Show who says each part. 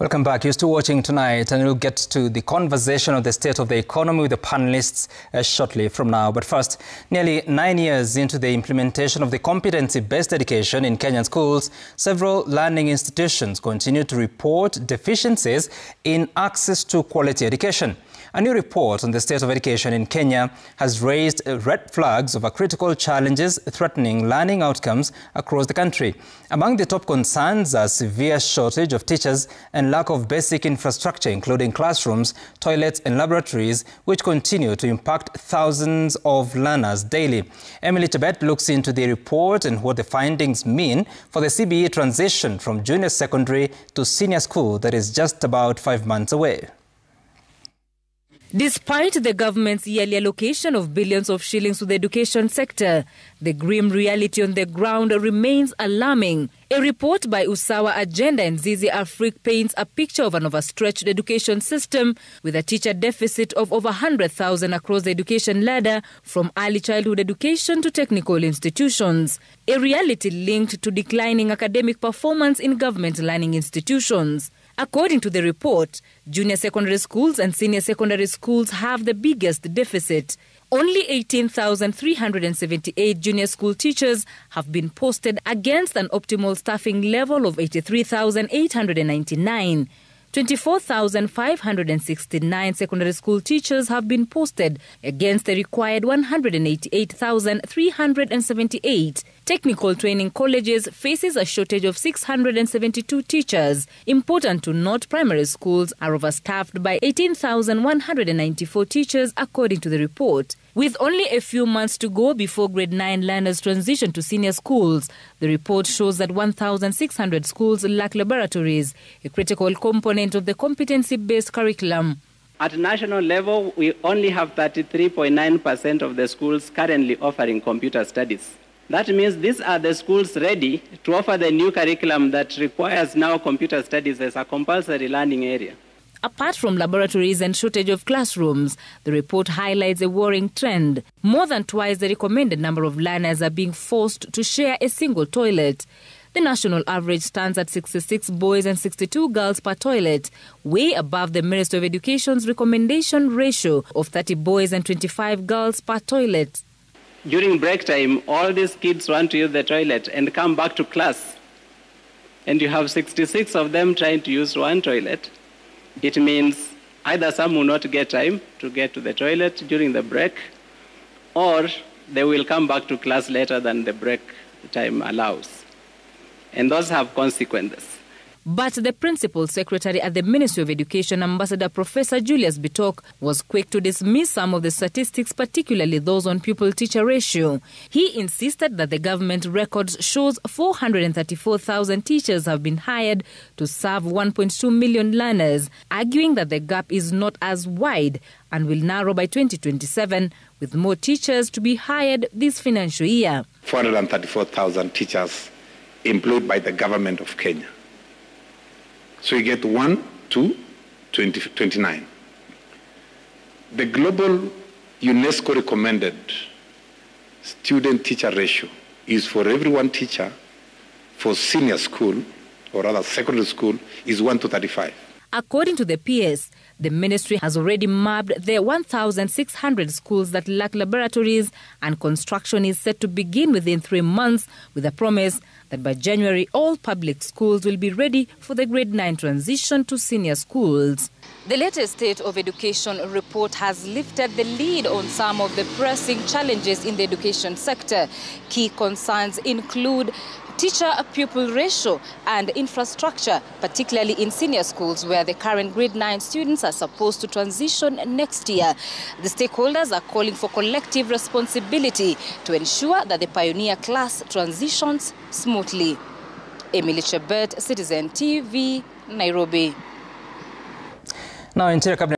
Speaker 1: Welcome back. You're still watching tonight, and we'll get to the conversation of the state of the economy with the panelists shortly from now. But first, nearly 9 years into the implementation of the competency-based education in Kenyan schools, several learning institutions continue to report deficiencies in access to quality education. A new report on the state of education in Kenya has raised red flags over critical challenges threatening learning outcomes across the country. Among the top concerns are severe shortage of teachers and lack of basic infrastructure, including classrooms, toilets and laboratories, which continue to impact thousands of learners daily. Emily Chebet looks into the report and what the findings mean for the CBE transition from junior secondary to senior school that is just about 5 months away.
Speaker 2: Despite the government's yearly allocation of billions of shillings to the education sector, the grim reality on the ground remains alarming. A report by Usawa Agenda and Zizi Afrique paints a picture of an overstretched education system with a teacher deficit of over 100,000 across the education ladder, from early childhood education to technical institutions. A reality linked to declining academic performance in government learning institutions. According to the report, junior secondary schools and senior secondary schools have the biggest deficit. Only 18,378 junior school teachers have been posted against an optimal staffing level of 83,899. 24,569 secondary school teachers have been posted against the required 188,378. Technical training colleges faces a shortage of 672 teachers. Important to note, primary schools are overstaffed by 18,194 teachers, according to the report. With only a few months to go before grade 9 learners transition to senior schools, the report shows that 1,600 schools lack laboratories, a critical component of the competency-based curriculum.
Speaker 3: At national level, we only have 33.9% of the schools currently offering computer studies. That means these are the schools ready to offer the new curriculum that requires now computer studies as a compulsory learning area.
Speaker 2: Apart from laboratories and shortage of classrooms, the report highlights a worrying trend. More than twice the recommended number of learners are being forced to share a single toilet. The national average stands at 66 boys and 62 girls per toilet, way above the Ministry of Education's recommendation ratio of 30 boys and 25 girls per toilet.
Speaker 3: During break time, all these kids want to use the toilet and come back to class. And you have 66 of them trying to use one toilet. It means either some will not get time to get to the toilet during the break, or they will come back to class later than the break time allows. And those have consequences.
Speaker 2: But the Principal Secretary at the Ministry of Education, Ambassador Professor Julius Bitok, was quick to dismiss some of the statistics, particularly those on pupil-teacher ratio. He insisted that the government records shows 434,000 teachers have been hired to serve 1.2 million learners, arguing that the gap is not as wide and will narrow by 2027, with more teachers to be hired this financial year.
Speaker 4: 434,000 teachers employed by the government of Kenya. So you get 1 to 29. The global UNESCO recommended student-teacher ratio is for every one teacher for senior school, or rather secondary school, is 1 to 35.
Speaker 2: According to the PS, the ministry has already mapped the 1,600 schools that lack laboratories, and construction is set to begin within 3 months, with a promise that by January all public schools will be ready for the grade 9 transition to senior schools. The latest State of Education report has lifted the lead on some of the pressing challenges in the education sector. Key concerns include teacher-pupil ratio and infrastructure, particularly in senior schools where the current grade 9 students are supposed to transition next year. The stakeholders are calling for collective responsibility to ensure that the pioneer class transitions smoothly. Emily Chebet, Citizen TV, Nairobi.
Speaker 1: Now, Interior Cabinet